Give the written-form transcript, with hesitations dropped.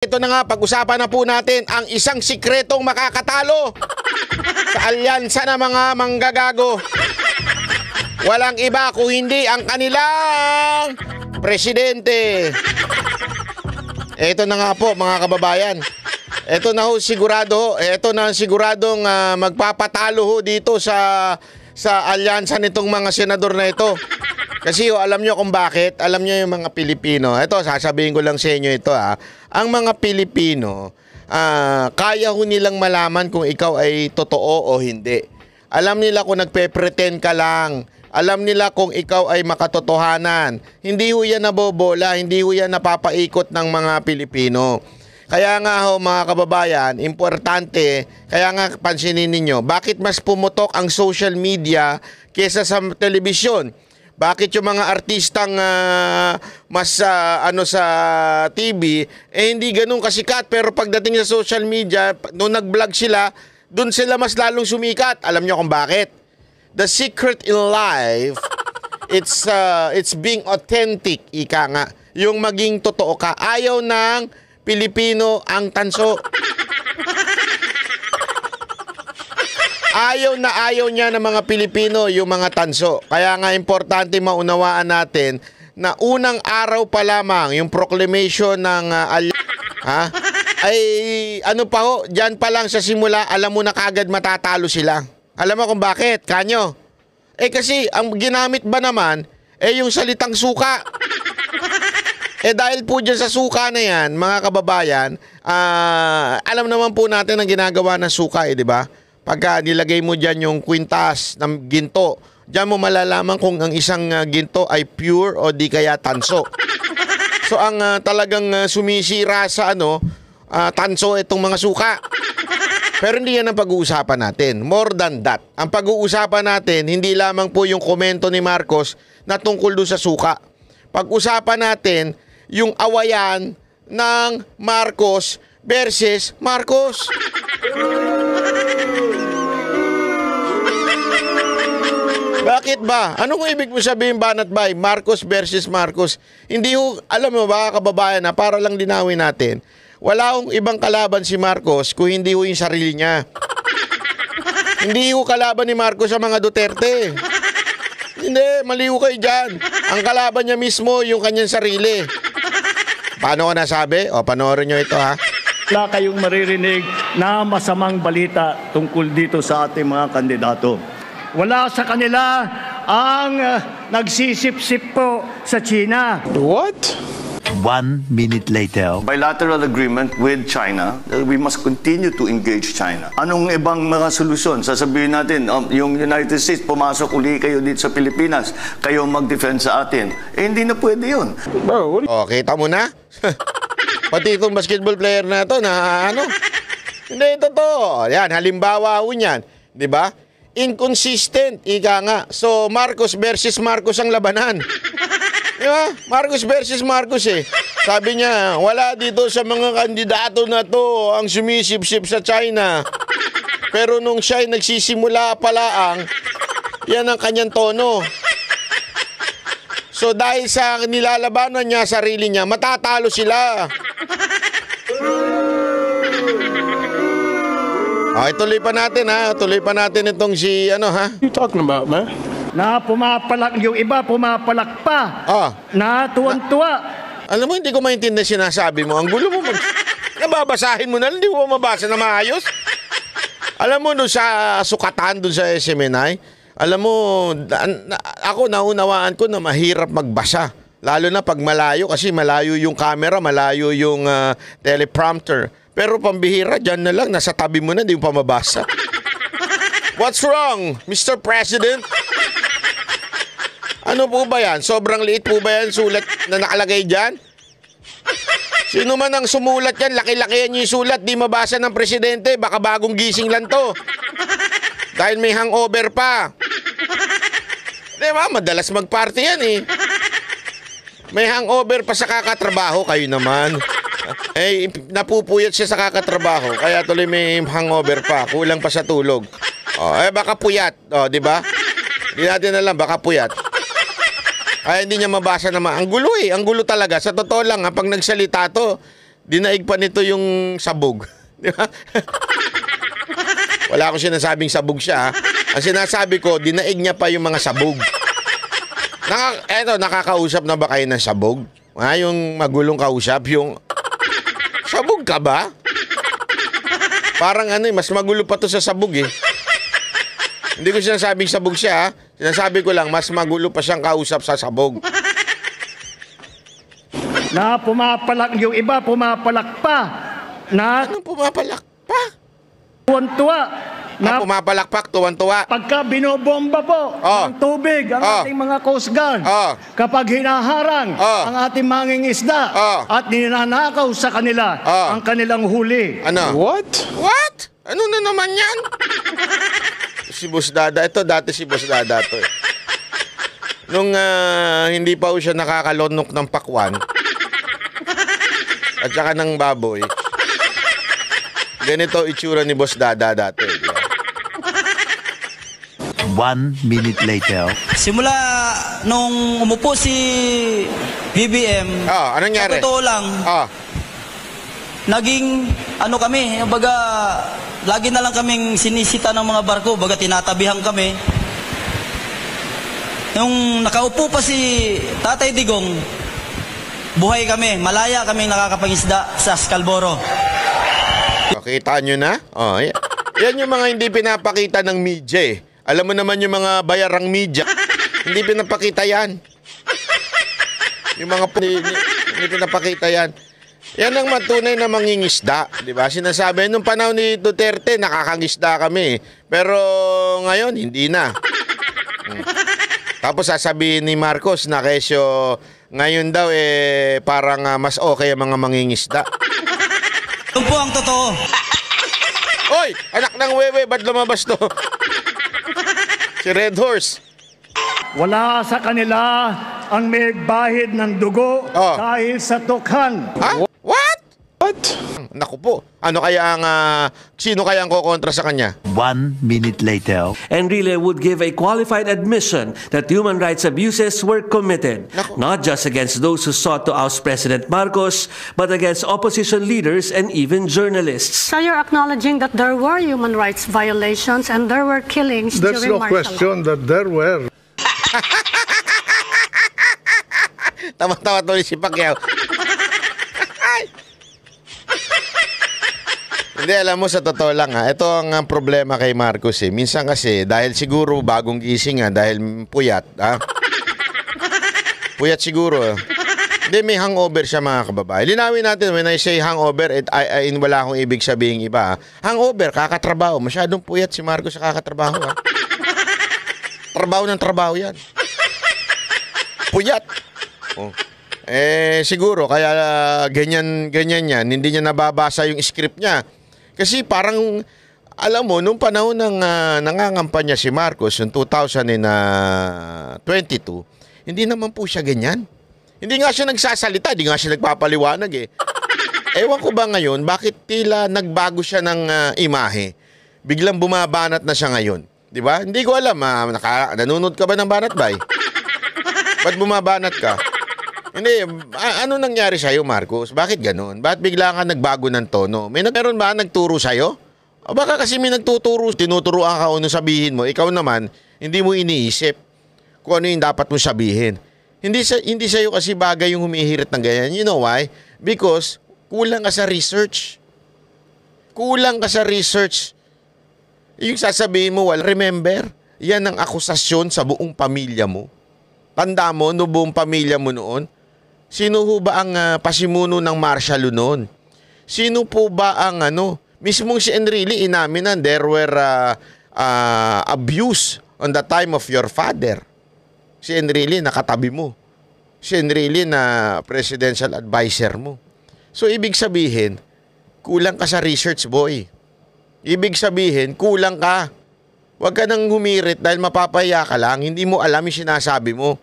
Ito na nga, pag-usapan na po natin ang isang sikretong makakatalo sa alyansa ng mga manggagago. Walang iba kung hindi ang kanilang presidente. Ito na nga po mga kababayan. Ito na ho sigurado, ito na siguradong magpapatalo ho dito sa alyansa nitong mga senador na ito. Kasi alam nyo kung bakit? Alam nyo yung mga Pilipino. Ito, sasabihin ko lang sa inyo ito Ang mga Pilipino, kaya ho nilang malaman kung ikaw ay totoo o hindi. Alam nila kung nagpe-pretend ka lang. Alam nila kung ikaw ay makatotohanan. Hindi ho yan nabobola, hindi ho yan napapaikot ng mga Pilipino. Kaya nga ho mga kababayan, importante, kaya nga pansinin ninyo, bakit mas pumutok ang social media kesa sa telebisyon? Bakit yung mga artistang mas sa TV hindi ganun kasikat, pero pagdating sa social media, nung nag-vlog sila, doon sila mas lalong sumikat. Alam nyo kung bakit? The secret in life, it's being authentic, ika nga. Yung maging totoo ka. Ayaw ng Pilipino ang tanso. Ayaw na ayaw niya ng mga Pilipino yung mga tanso. Kaya nga importante maunawaan natin na unang araw pa lamang yung proclamation ng ay ano pa ho, dyan pa lang sa simula, alam mo na kagad matatalo sila. Alam mo kung bakit, kanyo? Kasi ang ginamit ba naman, yung salitang suka. Dahil po dyan sa suka na yan, mga kababayan, alam naman po natin ang ginagawa ng suka, di ba? Pagka nilagay mo dyan yung kwintas ng ginto, dyan mo malalaman kung ang isang ginto ay pure o di kaya tanso. So ang talagang sumisira sa tanso itong mga suka. Pero hindi yan ang pag-uusapan natin. More than that. Ang pag-uusapan natin, hindi lamang po yung komento ni Marcos na tungkol doon sa suka. Pag-usapan natin yung awayan ng Marcos versus Marcos. Bakit ba? Anong ibig mo sabihin banat bay? Marcos versus Marcos. Hindi ho, alam mo ba kababayan para lang linawin natin, wala hong ibang kalaban si Marcos kung hindi ho yung sarili niya. Hindi ho kalaban ni Marcos sa mga Duterte. Hindi, mali ho kayo dyan. Ang kalaban niya mismo yung kanyang sarili. Paano ko nasabi? Panoorin nyo ito Wala kayong maririnig na masamang balita tungkol dito sa ating mga kandidato. Wala sa kanila ang nagsisip-sip po sa China. What? 1 minute later. Bilateral agreement with China, we must continue to engage China. Anong ibang mga solusyon? Sasabihin natin, yung United States, pumasok uli kayo dito sa Pilipinas, kayo mag-defend sa atin. Hindi na pwede yun. Bro, kita mo na? Pati itong basketball player na ito na hindi, totoo. Yan, halimbawa ho niyan. Diba? Inconsistent, ika nga. So, Marcos versus Marcos ang labanan. Diba? Marcos versus Marcos Sabi niya, wala dito sa mga kandidato na to ang sumisip-sip sa China. Pero nung siya ay nagsisimula palaang, yan ang kanyang tono. So, dahil sa nilalabanan niya, sarili niya, matatalo sila. Tuloy pa natin tuloy pa natin itong si what you talking about, man? Na pumapalak, yung iba pumapalak pa. Na tuwan-tuwa. Alam mo, hindi ko maintindihan sinasabi mo. Ang gulo mo. Nababasahin mo na, hindi mo mabasa na maayos. Alam mo, doon sa sukatan, doon sa SMNI, alam mo, ako naunawaan ko na mahirap magbasa. Lalo na pag malayo, kasi malayo yung camera, malayo yung teleprompter. Pero pambihira, dyan na lang, nasa tabi mo na, hindi mo pa mabasa. What's wrong, Mr. President? Ano po ba yan? Sobrang liit po ba yan sulat na nakalagay dyan? Sino man ang sumulat yan, laki-laki yan yung sulat, di mabasa ng presidente, baka bagong gising lang to. Dahil may hangover pa. Diba? Madalas mag-party yan May hangover pa sa kakatrabaho, kayo naman. Napupuyat siya sa kakatrabaho, kaya tuloy may hangover pa, kulang pa sa tulog. Baka puyat, di ba? Hindi natin alam, baka puyat. Ay, hindi niya mabasa naman. Ang gulo Ang gulo talaga. Sa totoo lang, pag nagsalita to, Dinaig pa nito yung sabog. Di ba? Wala akong sinasabing sabog siya. Ang sinasabi ko, dinaig niya pa yung mga sabog. Nakakausap na ba kayo ng sabog? Yung magulong kausap, yung... Sabog ka ba? Parang mas magulo pa to sa sabog eh. Hindi ko sinasabing sabog siya. Sinasabi ko lang, mas magulo pa siyang kausap sa sabog. Na pumapalak, yung iba pumapalak pa. Na Anong pumapalak pa? tuwan-tuwa. Na Pumapalakpak, tuwan-tuwa. pagka binobomba po ng tubig ang ating mga Coast Guard, kapag hinaharang ang ating mangingisda at ninanakaw sa kanila ang kanilang huli. Ano? What? What? Ano na naman yan? Si Boss Dada. Ito, dati si Boss Dada to eh. Nung hindi pa siya nakakalonok ng pakwan at saka ng baboy, ganito itsura ni Boss Dada dati. Di ba? 1 minute later. Simula nung umupo si BBM, Anong nangyari? sa totoo lang, naging kami, baga, lagi na lang kaming sinisita ng mga barko, baga tinatabihan kami. Nung nakaupo pa si Tatay Digong, buhay kami, malaya kaming nakakapangisda sa Scalboro. Kita nyo na? Yan yung mga hindi pinapakita ng media eh. Alam mo naman yung mga bayarang media, hindi pinapakita yan. Yung mga hindi pinapakita yan. Yan ang matunay na mangingisda, di ba? Sinasabi, nung panahon ni Duterte, nakakangisda kami. Pero ngayon, hindi na. Tapos sasabihin ni Marcos na kesyo, ngayon daw parang mas okay ang mga mangingisda. Ito po ang totoo. Hoy! Anak ng wewe, ba't lumabas to? Si Red Horse. Wala sa kanila ang may bahid ng dugo dahil sa tukhan. Ha? What? What? Naku po. Sino kaya ang kokontra sa kanya? 1 minute later. Enrile would give a qualified admission that human rights abuses were committed, not just against those who sought to oust President Marcos, but against opposition leaders and even journalists. So you're acknowledging that there were human rights violations and there were killings There's during no martial law? question that there were. Tawa-tawa tuloy si Pacquiao. Hindi, alam mo, sa totoo lang ito ang problema kay Marcos eh. Minsan kasi, dahil siguro bagong gising dahil puyat, Puyat siguro. Hindi, may hangover siya mga kababae. Linawin natin, when I say hangover, wala akong ibig sabihin iba. Hangover, kakatrabaho. Masyadong puyat si Marcos sa kakatrabaho. Trabaho ng trabaho yan. Puyat. Siguro, kaya ganyan yan. Hindi niya nababasa yung script niya. Kasi parang, alam mo, nung panahon ng nangangampanya si Marcos, yung 2022, hindi naman po siya ganyan. Hindi nga siya nagsasalita, hindi nga siya nagpapaliwanag eh. Ewan ko ba ngayon, bakit tila nagbago siya ng imahe? Biglang bumabanat na siya ngayon. Di ba? Hindi ko alam, nanonood ka ba ng Banat Bay? Ba't bumabanat ka? Hindi, ano nangyari sa'yo, Marcos? Bakit ganun? Bakit bigla ka nagbago ng tono? Meron ba nagturo sa'yo? O baka kasi may nagtuturo, tinuturuan ka ano sabihin mo. Ikaw naman, hindi mo iniisip kung ano yung dapat mo sabihin. Hindi sa'yo kasi bagay yung humihirit ng ganyan. You know why? Because kulang ka sa research. Kulang ka sa research. Yung sasabihin mo, remember, yan ang akusasyon sa buong pamilya mo. Tanda mo, no buong pamilya mo noon, sino ho ba ang pasimuno ng martial law noon? Sino po ba ang mismong si Enrile inamin na there were abuse on the time of your father. Si Enrile nakatabi mo. Si Enrile na presidential advisor mo. So ibig sabihin, kulang ka sa research, boy. Ibig sabihin, kulang ka. Huwag ka nang humirit dahil mapapaya ka lang, hindi mo alam yung sinasabi mo.